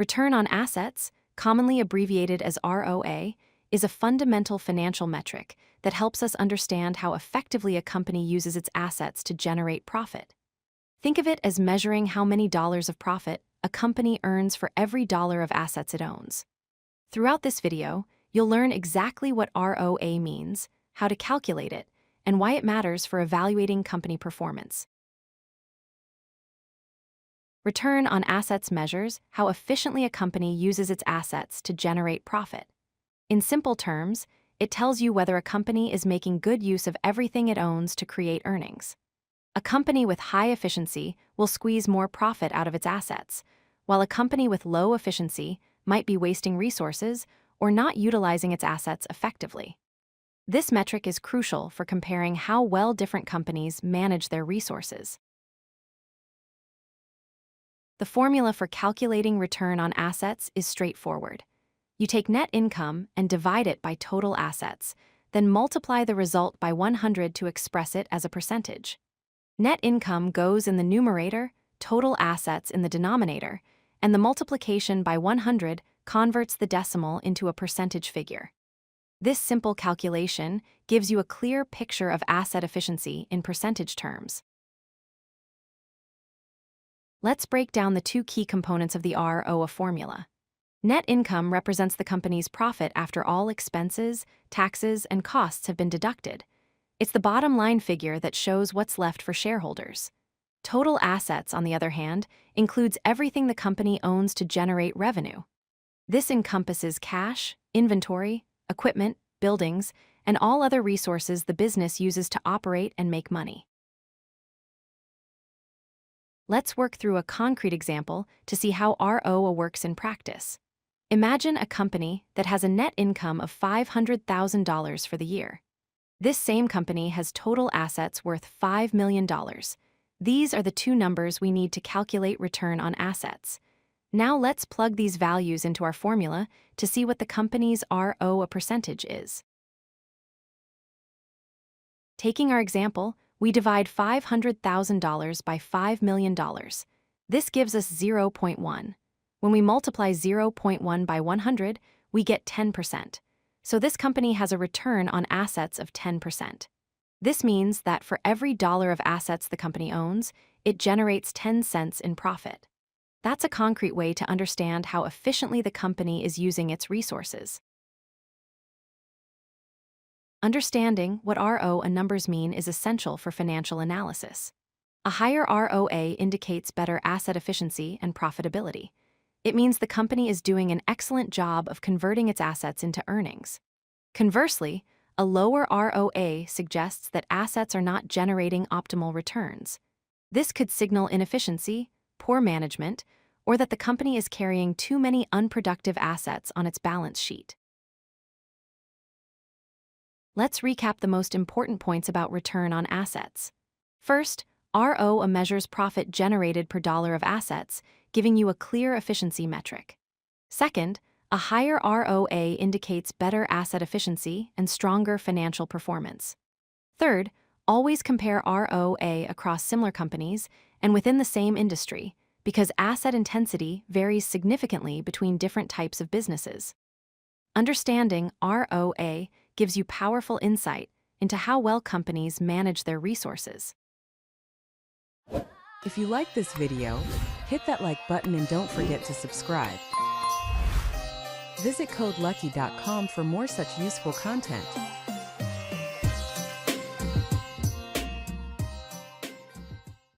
Return on assets, commonly abbreviated as ROA, is a fundamental financial metric that helps us understand how effectively a company uses its assets to generate profit. Think of it as measuring how many dollars of profit a company earns for every dollar of assets it owns. Throughout this video, you'll learn exactly what ROA means, how to calculate it, and why it matters for evaluating company performance. Return on assets measures how efficiently a company uses its assets to generate profit. In simple terms, it tells you whether a company is making good use of everything it owns to create earnings. A company with high efficiency will squeeze more profit out of its assets, while a company with low efficiency might be wasting resources or not utilizing its assets effectively. This metric is crucial for comparing how well different companies manage their resources. The formula for calculating return on assets is straightforward. You take net income and divide it by total assets, then multiply the result by 100 to express it as a percentage. Net income goes in the numerator, total assets in the denominator, and the multiplication by 100 converts the decimal into a percentage figure. This simple calculation gives you a clear picture of asset efficiency in percentage terms. Let's break down the two key components of the ROA formula. Net income represents the company's profit after all expenses, taxes, and costs have been deducted. It's the bottom line figure that shows what's left for shareholders. Total assets, on the other hand, includes everything the company owns to generate revenue. This encompasses cash, inventory, equipment, buildings, and all other resources the business uses to operate and make money. Let's work through a concrete example to see how ROA works in practice. Imagine a company that has a net income of $500,000 for the year. This same company has total assets worth $5 million. These are the two numbers we need to calculate return on assets. Now let's plug these values into our formula to see what the company's ROA percentage is. Taking our example, we divide $500,000 by $5 million. This gives us 0.1. When we multiply 0.1 by 100, we get 10%. So this company has a return on assets of 10%. This means that for every dollar of assets the company owns, it generates 10 cents in profit. That's a concrete way to understand how efficiently the company is using its resources. Understanding what ROA numbers mean is essential for financial analysis. A higher ROA indicates better asset efficiency and profitability. It means the company is doing an excellent job of converting its assets into earnings. Conversely, a lower ROA suggests that assets are not generating optimal returns. This could signal inefficiency, poor management, or that the company is carrying too many unproductive assets on its balance sheet. Let's recap the most important points about return on assets. First, ROA measures profit generated per dollar of assets, giving you a clear efficiency metric. Second, a higher ROA indicates better asset efficiency and stronger financial performance. Third, always compare ROA across similar companies and within the same industry, because asset intensity varies significantly between different types of businesses. Understanding ROA gives you powerful insight into how well companies manage their resources. If you like this video, hit that like button and don't forget to subscribe. Visit codelucky.com for more such useful content.